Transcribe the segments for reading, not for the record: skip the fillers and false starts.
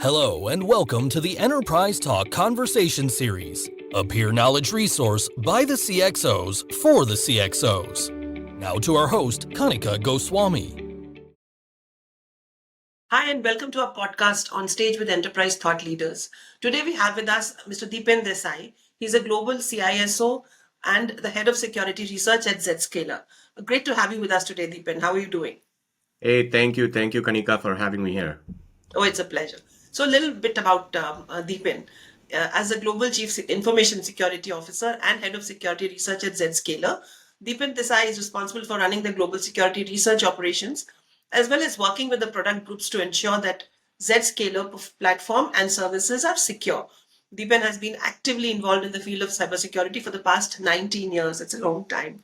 Hello and welcome to the Enterprise Talk Conversation Series, a peer knowledge resource by the CXOs for the CXOs. Now to our host, Kanika Goswami. Hi and welcome to our podcast On Stage with Enterprise Thought Leaders. Today we have with us Mr.Deepen Desai. He's a global CISO and the head of security research at Zscaler. Great to have you with us today, Deepen. How are you doing? Hey, thank you, Kanika, for having me here. Oh, it's a pleasure. So a little bit about Deepen. As a Global Chief Information Security Officer and Head of Security Research at Zscaler, Deepen Desai is responsible for running the global security research operations, as well as working with the product groups to ensure that Zscaler platform and services are secure. Deepen has been actively involved in the field of cybersecurity for the past 19 years. It's a long time.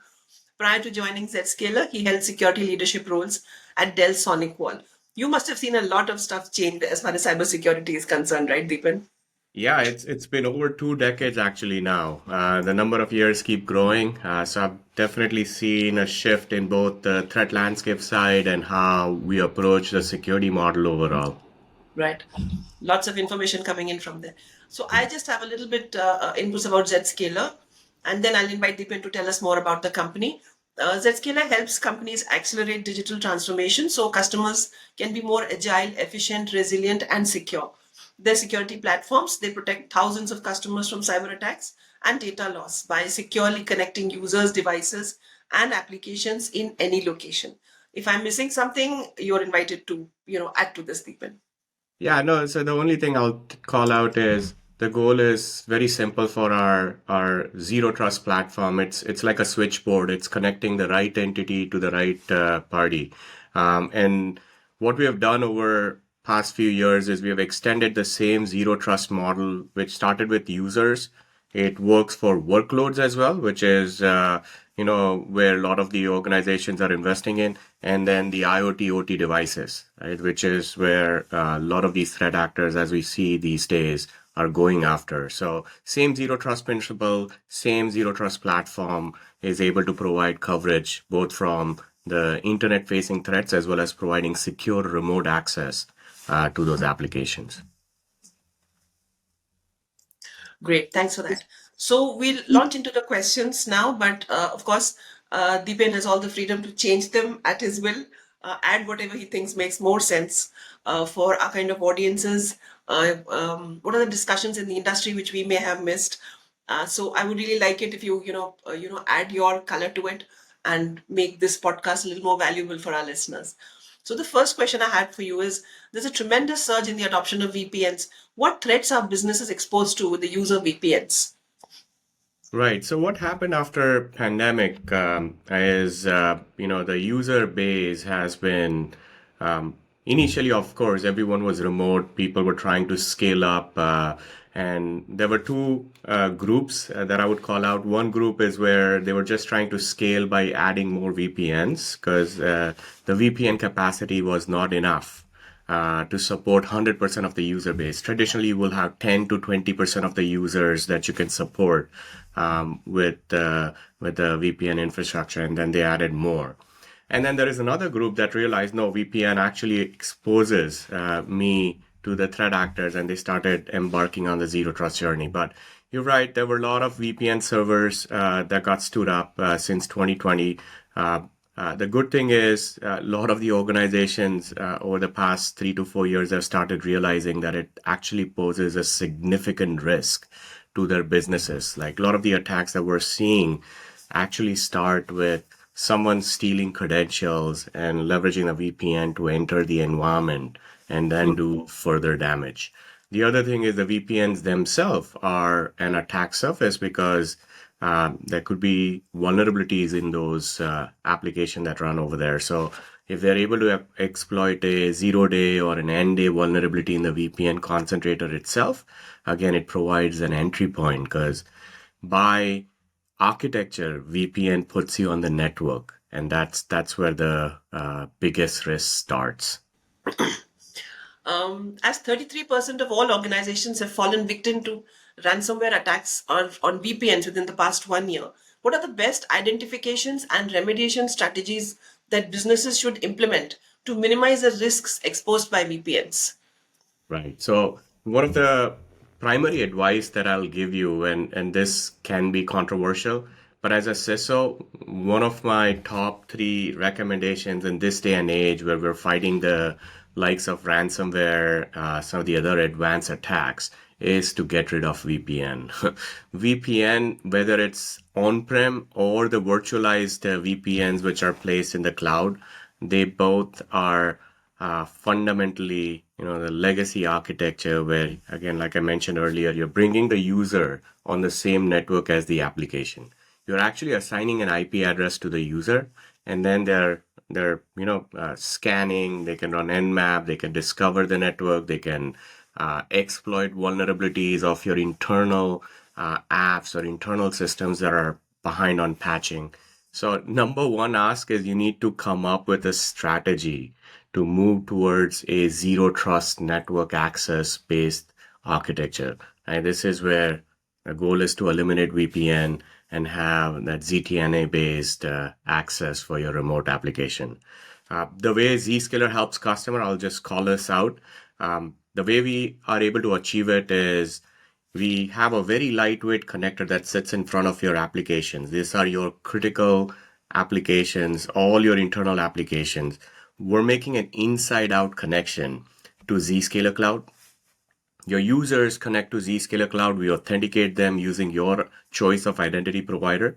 Prior to joining Zscaler, he held security leadership roles at Dell SonicWall. You must have seen a lot of stuff change as far as cybersecurity is concerned, right, Deepan? Yeah, it's been over 2 decades actually now. The number of years keep growing. So I've definitely seen a shift in both the threat landscape side and how we approach the security model overall. Right. Lots of information coming in from there. So I just have a little bit inputs about Zscaler, and then I'll invite Deepan to tell us more about the company. Zscaler helps companies accelerate digital transformation so customers can be more agile, efficient, resilient, and secure. Their security platforms, they protect thousands of customers from cyber attacks and data loss by securely connecting users, devices, and applications in any location. If I'm missing something, you're invited to, add to this, Deepan. Yeah, no, so the only thing I'll call out is the goal is very simple for our zero trust platform. It's like a switchboard. It's connecting the right entity to the right party. And what we have done over past few years is we have extended the same zero trust model, which started with users. It works for workloads as well, which is where a lot of the organizations are investing in, and then the IoT OT devices, right, which is where a lot of these threat actors, as we see these days, are going after. So same zero trust principle, same zero trust platform is able to provide coverage both from the internet facing threats as well as providing secure remote access to those applications. Great, thanks for that. So we'll launch into the questions now, but of course, Deepen has all the freedom to change them at his will, add whatever he thinks makes more sense for our kind of audiences. What are the discussions in the industry which we may have missed? So I would really like it if you add your color to it and make this podcast a little more valuable for our listeners. So the first question I had for you is, there's a tremendous surge in the adoption of VPNs. What threats are businesses exposed to with the use of VPNs? Right. So what happened after pandemic is, the user base has been initially, of course, everyone was remote. People were trying to scale up, and there were two groups that I would call out. One group is where they were just trying to scale by adding more VPNs because the VPN capacity was not enough to support 100% of the user base. Traditionally, you will have 10 to 20% of the users that you can support with the VPN infrastructure, and then they added more. And then there is another group that realized, no, VPN actually exposes me to the threat actors, and they started embarking on the zero trust journey. But you're right, there were a lot of VPN servers that got stood up since 2020. The good thing is a lot of the organizations over the past 3 to 4 years have started realizing that it actually poses a significant risk to their businesses. Like a lot of the attacks that we're seeing actually start with someone stealing credentials and leveraging a VPN to enter the environment and then do further damage. The other thing is the VPNs themselves are an attack surface because there could be vulnerabilities in those applications that run over there. So if they're able to exploit a 0-day or an end-day vulnerability in the VPN concentrator itself, again, it provides an entry point because by architecture, VPN puts you on the network, and that's where the biggest risk starts. As 33% of all organizations have fallen victim to ransomware attacks on VPNs within the past 1 year, what are the best identifications and remediation strategies that businesses should implement to minimize the risks exposed by VPNs? Right. So one of the primary advice that I'll give you, and this can be controversial, but as a CISO, one of my top three recommendations in this day and age where we're fighting the likes of ransomware, some of the other advanced attacks, is to get rid of VPN. VPN, whether it's on-prem or the virtualized VPNs which are placed in the cloud, they both are fundamentally, the legacy architecture where, again, like I mentioned earlier, you're bringing the user on the same network as the application. You're actually assigning an IP address to the user, and then they're scanning. They can run Nmap. They can discover the network. They can exploit vulnerabilities of your internal apps or internal systems that are behind on patching. So number one ask is you need to come up with a strategy to move towards a zero trust network access based architecture. And this is where the goal is to eliminate VPN and have that ZTNA based access for your remote application. The way Zscaler helps customer, I'll just call this out. The way we are able to achieve it is we have a very lightweight connector that sits in front of your applications. These are your critical applications, all your internal applications. We're making an inside out connection to Zscaler Cloud. Your users connect to Zscaler Cloud. We authenticate them using your choice of identity provider.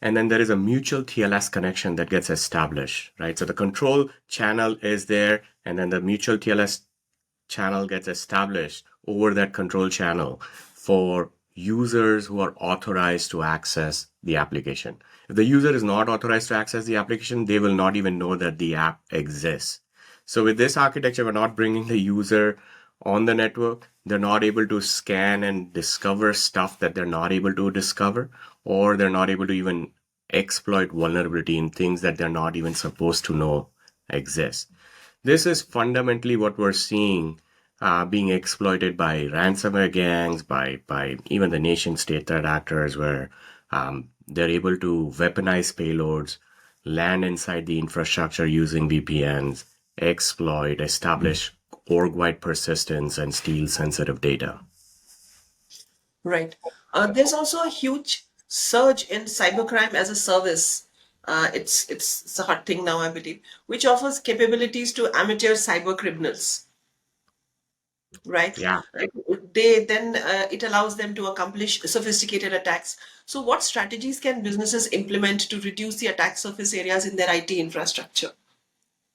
And then there is a mutual TLS connection that gets established, right? So the control channel is there, and then the mutual TLS channel gets established over that control channel for users who are authorized to access the application. If the user is not authorized to access the application, they will not even know that the app exists. So with this architecture, we're not bringing the user on the network. They're not able to scan and discover stuff that they're not able to discover, or they're not able to even exploit vulnerability in things that they're not even supposed to know exist. This is fundamentally what we're seeing being exploited by ransomware gangs, by even the nation state threat actors, where they're able to weaponize payloads, land inside the infrastructure using VPNs, exploit, establish org-wide persistence, and steal sensitive data. Right. There's also a huge surge in cybercrime as a service. It's a hot thing now, I believe, which offers capabilities to amateur cyber criminals. Right. Yeah. They then it allows them to accomplish sophisticated attacks. So, what strategies can businesses implement to reduce the attack surface areas in their IT infrastructure?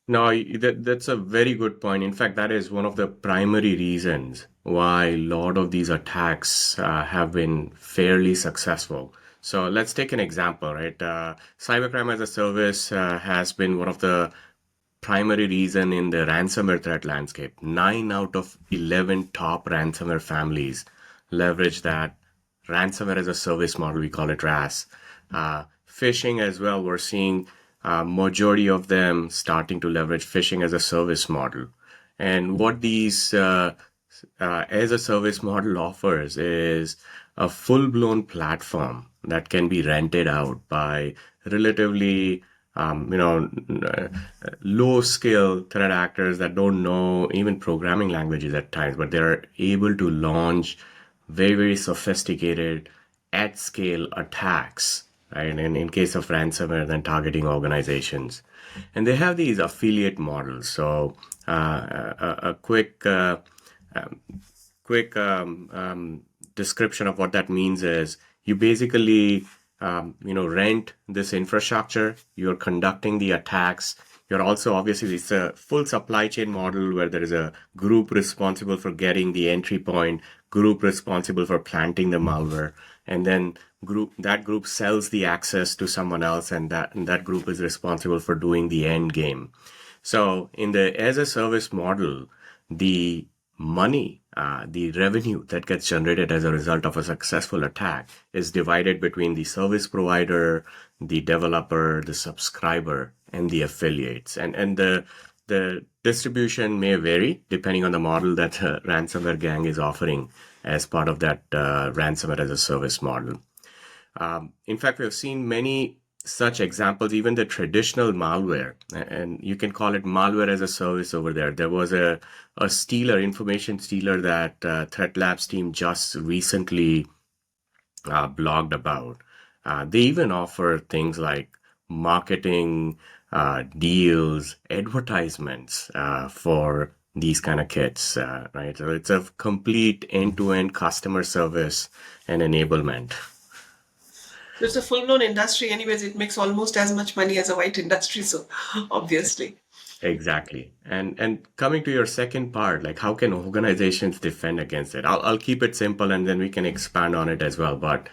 No, that's a very good point. In fact, that is one of the primary reasons why a lot of these attacks have been fairly successful. So let's take an example, right? Cybercrime as a service has been one of the primary reason in the ransomware threat landscape. 9 out of 11 top ransomware families leverage that ransomware as a service model. We call it RAS. Phishing as well. We're seeing majority of them starting to leverage phishing as a service model. And what these as a service model offers is a full-blown platform that can be rented out by relatively low-skill threat actors that don't know even programming languages at times, but they're able to launch very, very sophisticated at-scale attacks, right? And in case of ransomware, then targeting organizations. And they have these affiliate models. So a quick description of what that means is you basically rent this infrastructure. You're conducting the attacks. You're also, obviously, it's a full supply chain model where there is a group responsible for getting the entry point, group responsible for planting the malware, and then that group sells the access to someone else, and that group is responsible for doing the end game. So in the as a service model, the money, the revenue that gets generated as a result of a successful attack is divided between the service provider, the developer, the subscriber, and the affiliates. And the distribution may vary depending on the model that a ransomware gang is offering as part of that ransomware as a service model. In fact, we have seen many such examples, even the traditional malware, and you can call it malware as a service over there. There was a stealer, information stealer that Threat Labs team just recently blogged about. They even offer things like marketing, deals, advertisements for these kind of kits, right? So it's a complete end-to-end customer service and enablement. So it's a full-blown industry. Anyways, it makes almost as much money as a white industry. So obviously. Exactly. And coming to your second part, like how can organizations defend against it? I'll keep it simple and then we can expand on it as well. But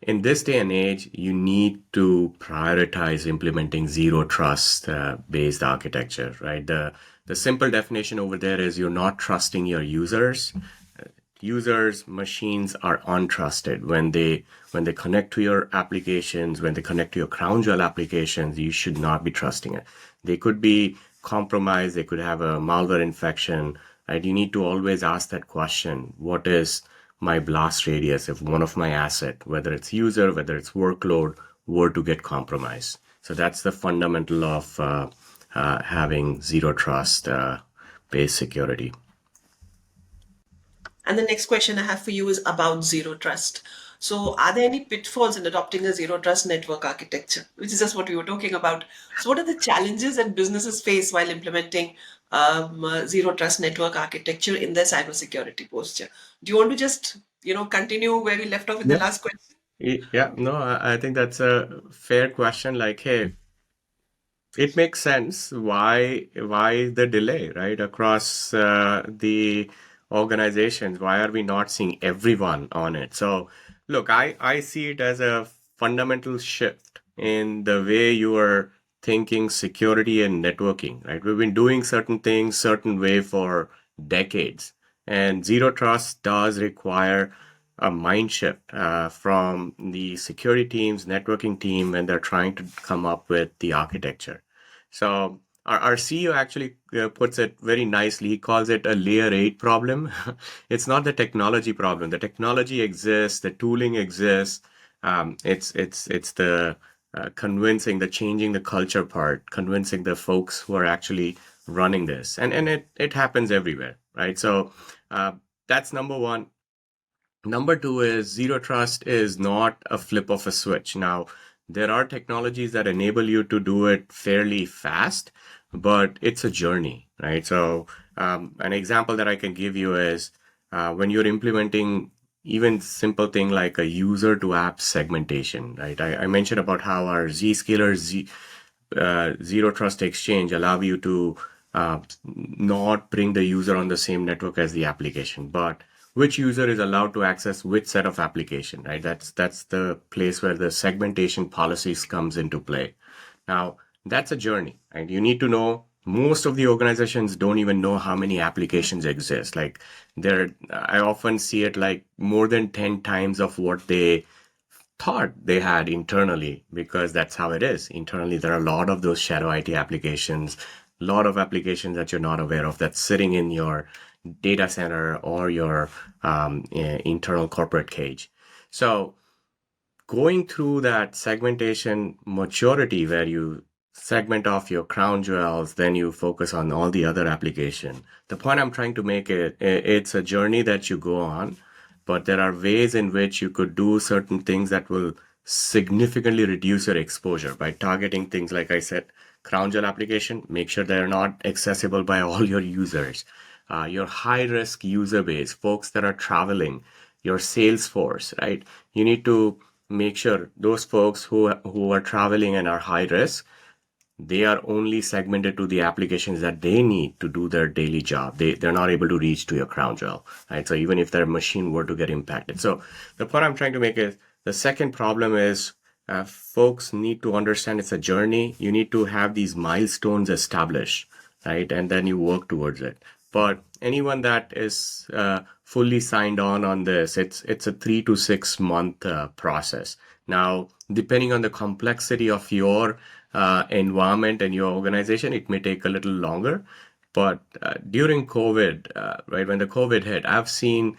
in this day and age, you need to prioritize implementing zero trust based architecture, right? The simple definition over there is you're not trusting your users. Users, machines are untrusted when they connect to your applications, when they connect to your crown jewel applications. You should not be trusting it. They could be compromised. They could have a malware infection, right? You need to always ask that question: what is my blast radius if one of my asset, whether it's user, whether it's workload, were to get compromised? So that's the fundamental of having zero trust based security. And the next question I have for you is about zero trust. So, are there any pitfalls in adopting a zero trust network architecture, which is just what we were talking about? So, what are the challenges that businesses face while implementing zero trust network architecture in their cybersecurity posture? Do you want to just continue where we left off in the Yeah. last question? Yeah, no, I think that's a fair question. Like, hey, it makes sense why the delay, right? Across the organizations, why are we not seeing everyone on it? So, look, I see it as a fundamental shift in the way you are thinking security and networking, right? We've been doing certain things certain way for decades, and zero trust does require a mind shift from the security teams, networking team, when they're trying to come up with the architecture. So our CEO actually puts it very nicely. He calls it a layer 8 problem. It's not the technology problem. The technology exists, the tooling exists. It's the convincing, the changing the culture part, convincing the folks who are actually running this, and it happens everywhere, right? So uh, that's number one. Number two is zero trust is not a flip of a switch. Now, there are technologies that enable you to do it fairly fast, but it's a journey, right? So, an example that I can give you is when you're implementing even simple thing like a user to app segmentation, right? I mentioned about how our Zscaler zero trust exchange allow you to not bring the user on the same network as the application, but which user is allowed to access which set of application, right? That's the place where the segmentation policies comes into play. Now, that's a journey, right? You need to know most of the organizations don't even know how many applications exist. Like I often see it like more than 10 times of what they thought they had internally, because that's how it is. Internally, there are a lot of those shadow IT applications, a lot of applications that you're not aware of that's sitting in your data center or your internal corporate cage. So going through that segmentation maturity where you segment off your crown jewels, then you focus on all the other application. The point I'm trying to make it's a journey that you go on, but there are ways in which you could do certain things that will significantly reduce your exposure by targeting things like I said, crown jewel application, make sure they're not accessible by all your users. Your high risk user base, folks that are traveling, your sales force, right? You need to make sure those folks who are traveling and are high risk, they are only segmented to the applications that they need to do their daily job. They're not able to reach to your crown jewel, right? So even if their machine were to get impacted. So the point I'm trying to make is the second problem is folks need to understand it's a journey. You need to have these milestones established, right? And then you work towards it. But anyone that is fully signed on this, it's a 3 to 6 month process. Now, depending on the complexity of your environment and your organization, it may take a little longer. But during COVID, right when the COVID hit, I've seen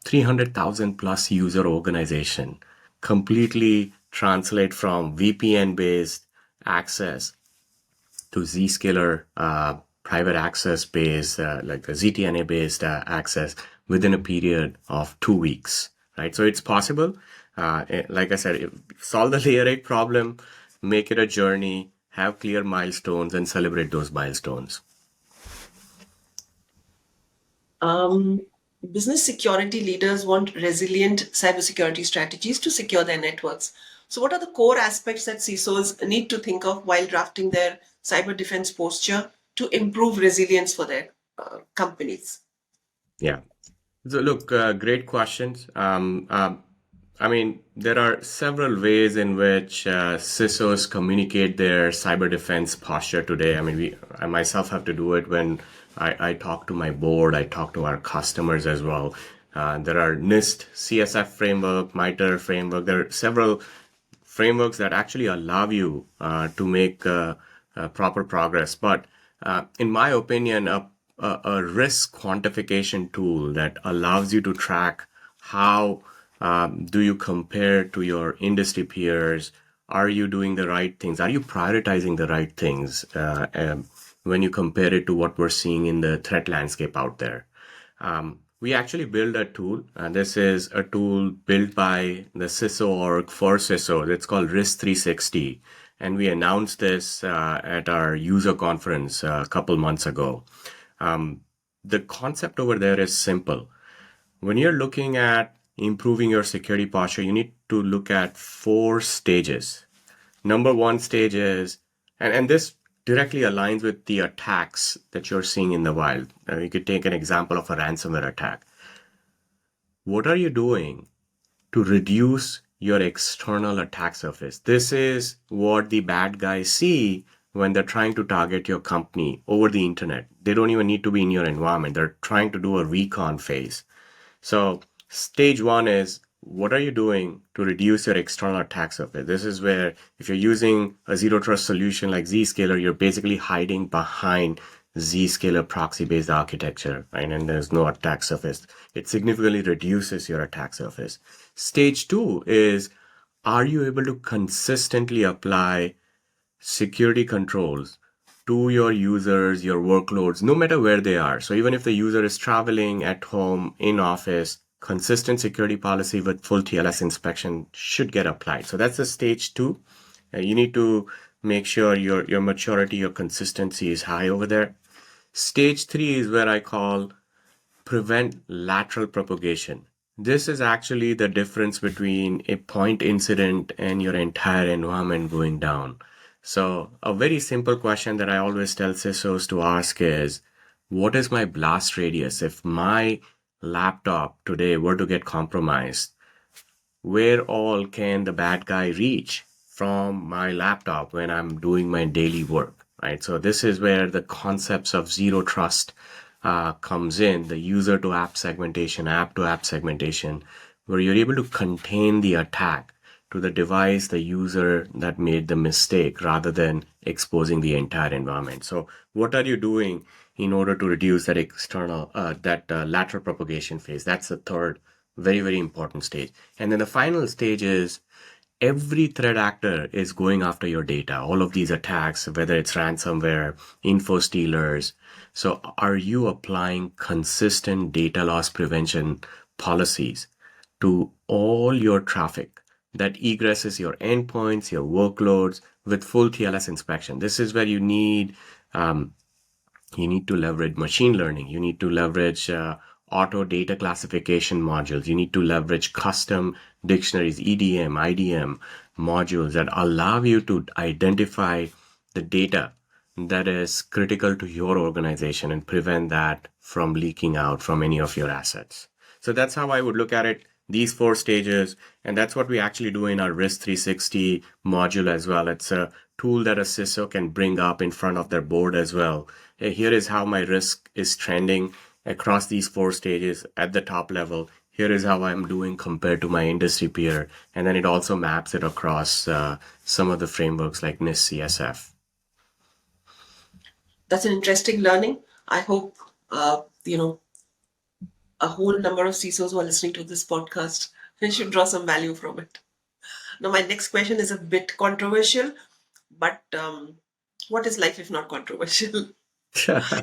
300,000 plus user organization completely translate from VPN-based access to Zscaler private access based, like the ZTNA based access within a period of 2 weeks, right? So it's possible. Like I said, solve the layer 8 problem, make it a journey, have clear milestones, and celebrate those milestones. Business security leaders want resilient cybersecurity strategies to secure their networks. So, what are the core aspects that CISOs need to think of while drafting their cyber defense posture to improve resilience for their companies? Yeah. So look, great questions. I mean, there are several ways in which CISOs communicate their cyber defense posture today. I mean, I myself have to do it when I talk to my board, I talk to our customers as well. There are NIST, CSF framework, MITRE framework. There are several frameworks that actually allow you to make proper progress. But in my opinion, a risk quantification tool that allows you to track how do you compare to your industry peers? Are you doing the right things? Are you prioritizing the right things when you compare it to what we're seeing in the threat landscape out there? We actually build a tool, and this is a tool built by the CISO org for CISO. It's called Risk 360, and we announced this at our user conference a couple months ago. The concept over there is simple. When you're looking at improving your security posture, you need to look at 4 stages. Number 1 stage is, and this directly aligns with the attacks that you're seeing in the wild. You could take an example of a ransomware attack. What are you doing to reduce your external attack surface? This is what the bad guys see when they're trying to target your company over the internet. They don't even need to be in your environment. They're trying to do a recon phase. So stage 1 is, what are you doing to reduce your external attack surface? This is where if you're using a zero trust solution like Zscaler, you're basically hiding behind Zscaler proxy-based architecture, right? And there's no attack surface. It significantly reduces your attack surface. Stage 2 is, are you able to consistently apply security controls to your users, your workloads, no matter where they are? So even if the user is traveling, at home, in office, consistent security policy with full TLS inspection should get applied. So that's the stage 2. You need to make sure your maturity, your consistency is high over there. Stage 3 is where I call prevent lateral propagation. This is actually the difference between a point incident and your entire environment going down. So a very simple question that I always tell CISOs to ask is, what is my blast radius? If my laptop today were to get compromised, where all can the bad guy reach from my laptop when I'm doing my daily work, right? So this is where the concepts of zero trust comes in, the user to app segmentation, app to app segmentation, where you're able to contain the attack to the device, the user that made the mistake, rather than exposing the entire environment. So what are you doing in order to reduce that external, lateral propagation phase? That's the third very, very important stage. And then the final stage is, every threat actor is going after your data. All of these attacks, whether it's ransomware, info stealers. So are you applying consistent data loss prevention policies to all your traffic that egresses your endpoints, your workloads with full TLS inspection? This is where you need to leverage machine learning. You need to leverage auto data classification modules. You need to leverage custom dictionaries, EDM, IDM modules that allow you to identify the data that is critical to your organization and prevent that from leaking out from any of your assets. So that's how I would look at it, these 4 stages. And that's what we actually do in our Risk 360 module as well. It's a tool that a CISO can bring up in front of their board as well. Here is how my risk is trending across these 4 stages at the top level. Here is how I'm doing compared to my industry peer. And then it also maps it across some of the frameworks like NIST CSF. That's an interesting learning. I hope, a whole number of CISOs who are listening to this podcast should draw some value from it. Now, my next question is a bit controversial, but what is life if not controversial?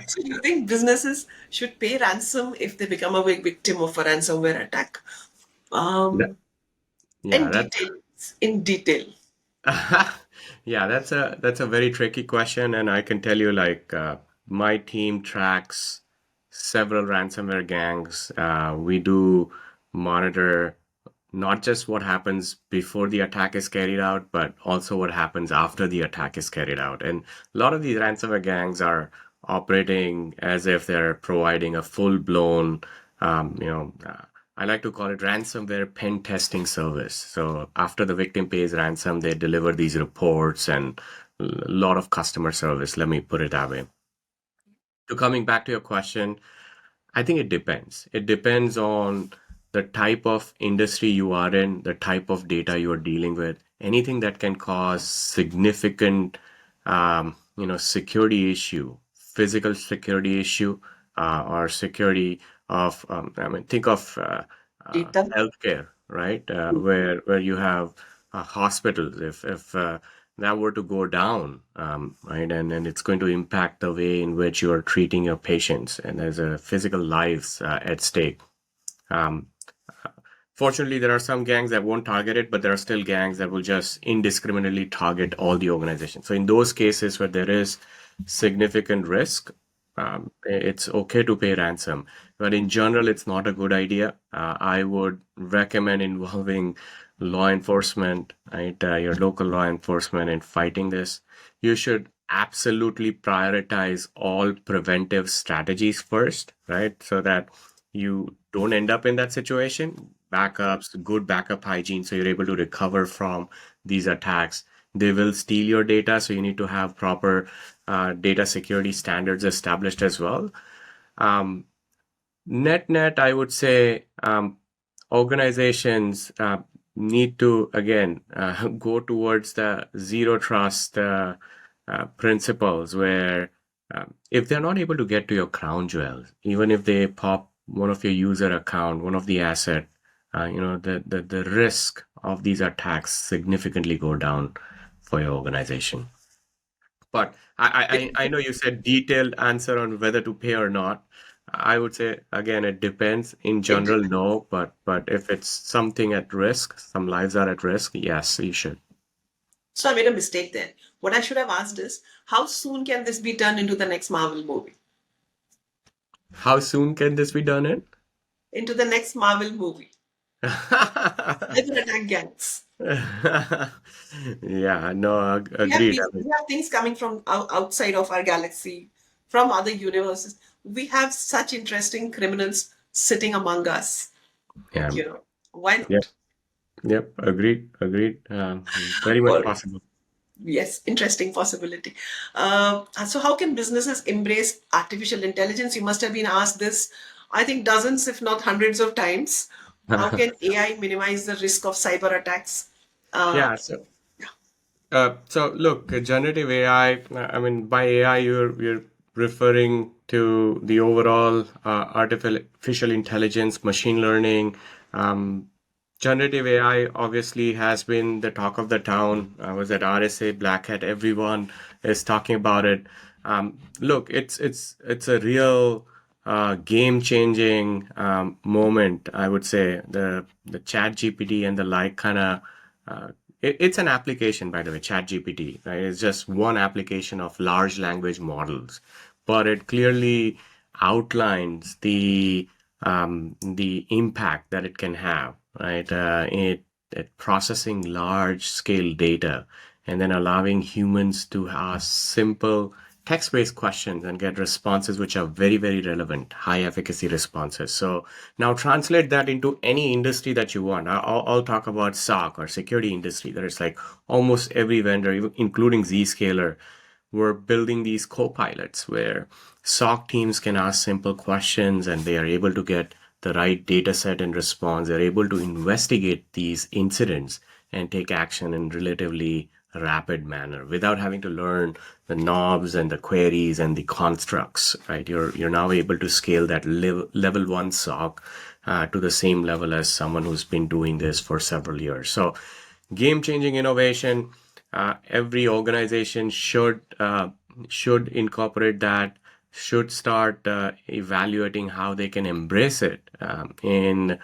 So, you think businesses should pay ransom if they become a big victim of a ransomware attack? That- Um, yeah, in that details, in detail. yeah, that's a very tricky question, and I can tell you, like, my team tracks several ransomware gangs. We do monitor not just what happens before the attack is carried out, but also what happens after the attack is carried out. And a lot of these ransomware gangs are operating as if they're providing a full-blown, I like to call it ransomware pen testing service. So after the victim pays ransom, they deliver these reports and a lot of customer service. Let me put it that way. So coming back to your question, I think it depends. It depends on the type of industry you are in, the type of data you are dealing with. Anything that can cause significant, security issue, physical security issue, or security of, think of Data. healthcare, right? Where you have hospitals. If that were to go down, right, and it's going to impact the way in which you are treating your patients, and there's a physical lives at stake. Um, Fortunately, there are some gangs that won't target it, but there are still gangs that will just indiscriminately target all the organizations. So in those cases where there is significant risk, it's okay to pay ransom. But in general, it's not a good idea. I would recommend involving law enforcement, right? Your local law enforcement in fighting this. You should absolutely prioritize all preventive strategies first, right? So that you don't end up in that situation. Backups, good backup hygiene, so you're able to recover from these attacks. They will steal your data, so you need to have proper data security standards established as well. Um, net, I would say organizations need to, again, go towards the zero trust principles where if they're not able to get to your crown jewels, even if they pop one of your user account, one of the asset, the risk of these attacks significantly go down for your organization. But I know you said detailed answer on whether to pay or not. I would say again, it depends. In It, general, no, but if it's something at risk, some lives are at risk, yes, you should. so I made a mistake there. What I should have asked is, how soon can this be turned into the next Marvel movie? How soon can this be done in? Into the next Marvel movie. Cyber attack gangs. Yeah, no, We have agreed. I mean, we have things coming from outside of our galaxy, from other universes. We have such interesting criminals sitting among us. yeah, You know, why yep, not? yep, agreed. Very much Or possible. yes, interesting possibility. So how can businesses embrace artificial intelligence? You must have been asked this, I think, dozens, if not hundreds of times. How can AI minimize the risk of cyber attacks? Uh, Yeah, so look, generative AI, I mean, by AI, you're referring to the overall artificial intelligence, machine learning. Um, Generative AI obviously has been the talk of the town. I was at RSA, Black Hat, everyone is talking about it. Look, it's a real game-changing moment, I would say. The Chat GPT and the like kind of it's an application, by the way, ChatGPT, right? It's just one application of large language models, but it clearly outlines the impact that it can have, right? It processing large scale data and then allowing humans to ask simple text-based questions and get responses which are very, very relevant, high efficacy responses. So now translate that into any industry that you want. I'll talk about SOC or security industry. There is like almost every vendor, including Zscaler, we're building these co-pilots where SOC teams can ask simple questions and they are able to get the right data set and response. They're able to investigate these incidents and take action in relatively rapid manner without having to learn the knobs and the queries and the constructs, right? You're now able to scale that level one SOC to the same level as someone who's been doing this for several years. So game-changing innovation. Every organization should incorporate that, should start evaluating how they can embrace it in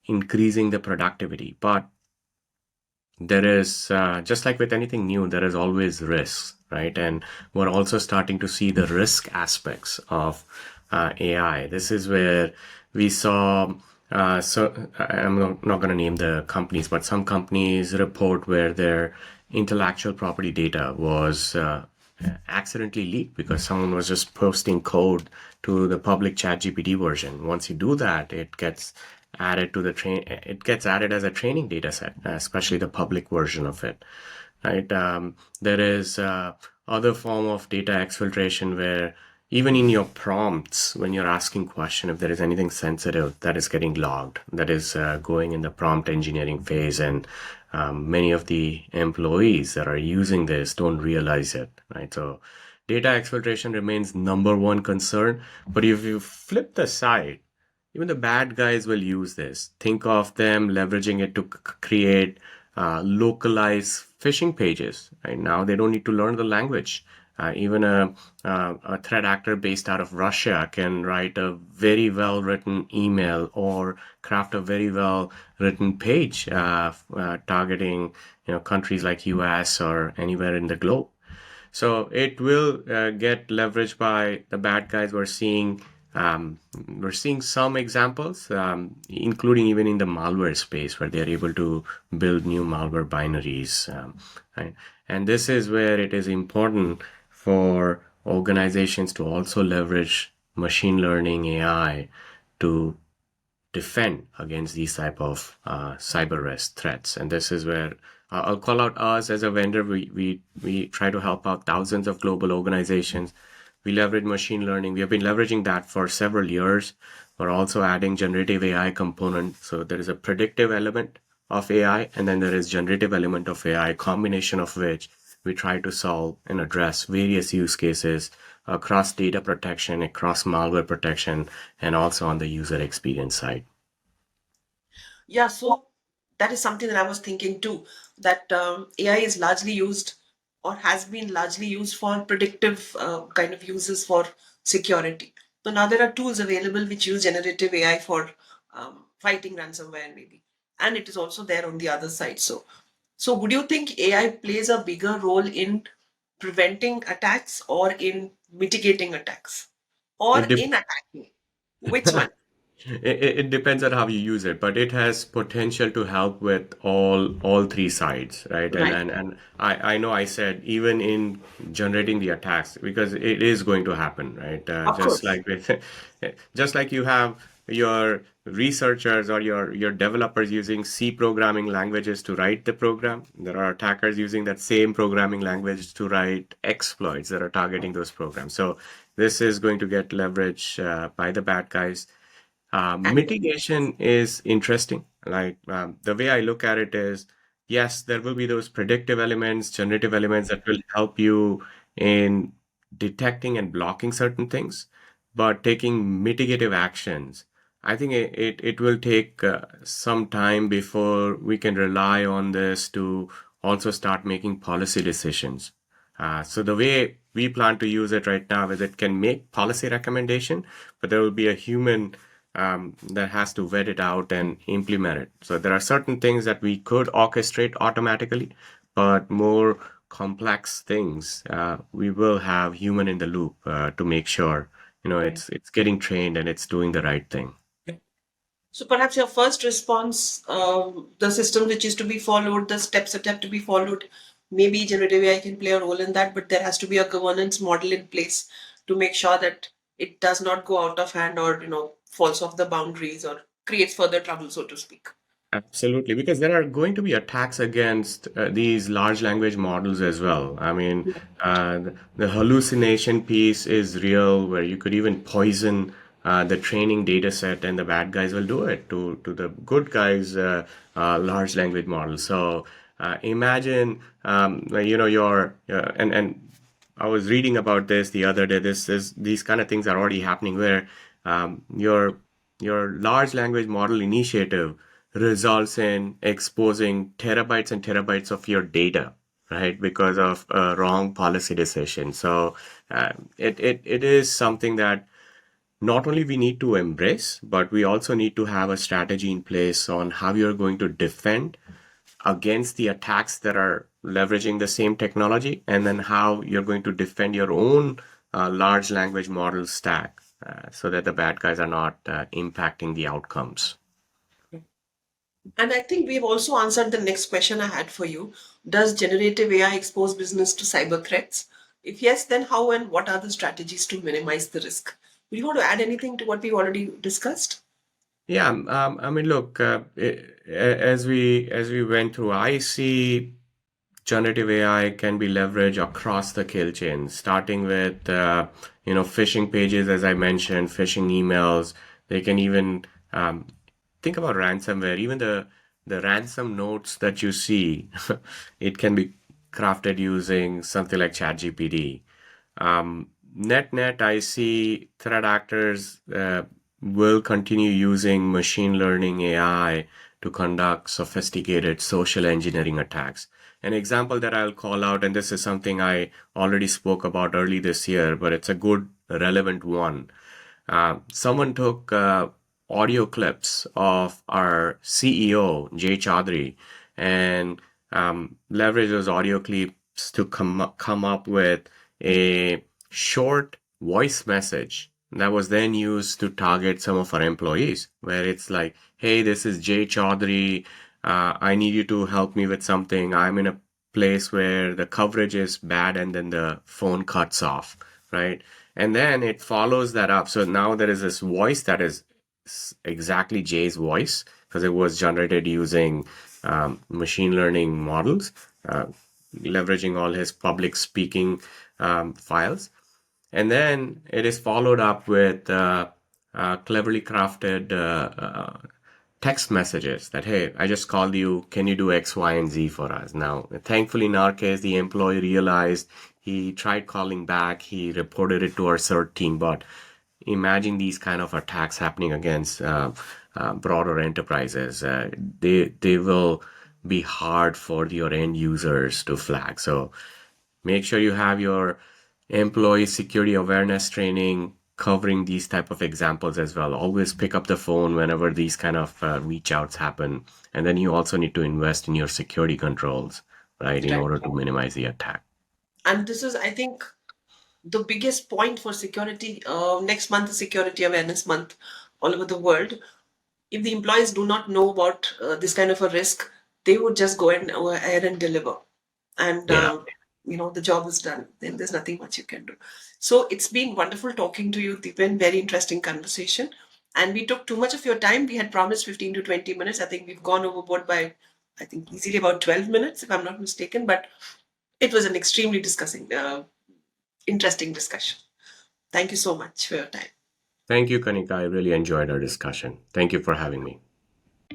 increasing the productivity. But there is just like with anything new, there is always risks, right? And we're also starting to see the risk aspects of AI. This is where we saw. I'm not going to name the companies, but some companies report where their intellectual property data was accidentally leaked because someone was just posting code to the public ChatGPT version. Once you do that, it gets added to the it gets added as a training data set, especially the public version of it, right? There is other form of data exfiltration where even in your prompts, when you're asking question, if there is anything sensitive that is getting logged, that is going in the prompt engineering phase, and many of the employees that are using this don't realize it, right? So data exfiltration remains number one concern. But if you flip the side, even the bad guys will use this. Think of them leveraging it to create localized phishing pages. Right now, they don't need to learn the language. Even a threat actor based out of Russia can write a very well written email or craft a very well written page targeting countries like US or anywhere in the globe. So it will get leveraged by the bad guys. We're seeing some examples, including even in the malware space, where they're able to build new malware binaries. Right? And this is where it is important for organizations to also leverage machine learning AI to defend against these type of cyber risk threats. And this is where I'll call out us as a vendor. We try to help out thousands of global organizations. We leverage machine learning. We have been leveraging that for several years. We're also adding generative AI component. So there is a predictive element of AI, and then there is generative element of AI, combination of which we try to solve and address various use cases across data protection, across malware protection, and also on the user experience side. Yeah, so that is something that I was thinking too, that AI is largely used or has been largely used for predictive kind of uses for security. So now there are tools available which use generative AI for fighting ransomware, maybe. And it is also there on the other side. So would you think AI plays a bigger role in preventing attacks or in mitigating attacks or It in attacking? Which one? it depends on how you use it, but it has potential to help with all three sides, right? And Right. and I know I said even in generating the attacks because it is going to happen, right? Of Just course. like with just like you have your researchers or your developers using C programming languages to write the program, there are attackers using that same programming language to write exploits that are targeting those programs. So this is going to get leveraged by the bad guys. And Mitigation is interesting. Like the way I look at it is, yes, there will be those predictive elements, generative elements that will help you in detecting and blocking certain things, but taking mitigative actions. I think it will take some time before we can rely on this to also start making policy decisions. So the way we plan to use it right now is it can make policy recommendation, but there will be a human that has to vet it out and implement it. So there are certain things that we could orchestrate automatically, but more complex things, we will have human in the loop to make sure it's getting trained and it's doing the right thing. so perhaps your first response, the system which is to be followed, the steps that have to be followed, maybe generative AI can play a role in that, but there has to be a governance model in place to make sure that it does not go out of hand or, falls off the boundaries or creates further trouble, so to speak. Absolutely, because there are going to be attacks against these large language models as well. I mean, the hallucination piece is real, where you could even poison the training data set, and the bad guys will do it to the good guys' large language models. So imagine, your and I was reading about this the other day. These kind of things are already happening where your large language model initiative results in exposing terabytes and terabytes of your data, right? Because of a wrong policy decision. So it is something that not only we need to embrace, but we also need to have a strategy in place on how you're going to defend against the attacks that are leveraging the same technology, and then how you're going to defend your own large language model stack so that the bad guys are not impacting the outcomes. And I think we've also answered the next question I had for you. Does generative AI expose business to cyber threats? If yes, then how and what are the strategies to minimize the risk? Do you want to add anything to what we've already discussed? Yeah, I mean, look, as we went through, I see generative AI can be leveraged across the kill chain, starting with phishing pages, as I mentioned, phishing emails. They can even think about ransomware. Even the ransom notes that you see, it can be crafted using something like ChatGPT. Net, I see threat actors will continue using machine learning AI to conduct sophisticated social engineering attacks. An example that I'll call out, and this is something I already spoke about early this year, but it's a good, relevant one. Someone took audio clips of our CEO, Jay Chaudhry, and leveraged those audio clips to come up with a short voice message that was then used to target some of our employees, where it's like, hey, this is Jay Chaudhry. I need you to help me with something. I'm in a place where the coverage is bad, and then the phone cuts off, right? And then it follows that up. So now there is this voice that is exactly Jay's voice, because it was generated using machine learning models, leveraging all his public speaking files. And then it is followed up with cleverly crafted text messages that, hey, I just called you. Can you do X, Y, and Z for us? Now, thankfully, in our case, the employee realized, he tried calling back. He reported it to our CERT team. But imagine these kind of attacks happening against broader enterprises. They will be hard for your end users to flag. So make sure you have your employee security awareness training covering these type of examples as well. Always pick up the phone whenever these kind of reach outs happen. And then you also need to invest in your security controls, right, in order to minimize the attack. And this is, I think, the biggest point for security. Next month is Security Awareness Month all over the world. If the employees do not know about this kind of a risk, they would just go ahead and deliver. And the job is done. Then there's nothing much you can do. So it's been wonderful talking to you, Deepen. Very interesting conversation. And we took too much of your time. We had promised 15 to 20 minutes. I think we've gone overboard by, I think, easily about 12 minutes, if I'm not mistaken. But it was an extremely interesting discussion. Thank you so much for your time. Thank you, Kanika. I really enjoyed our discussion. Thank you for having me.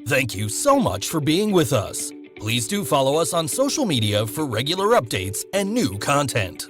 Thank you so much for being with us. Please do follow us on social media for regular updates and new content.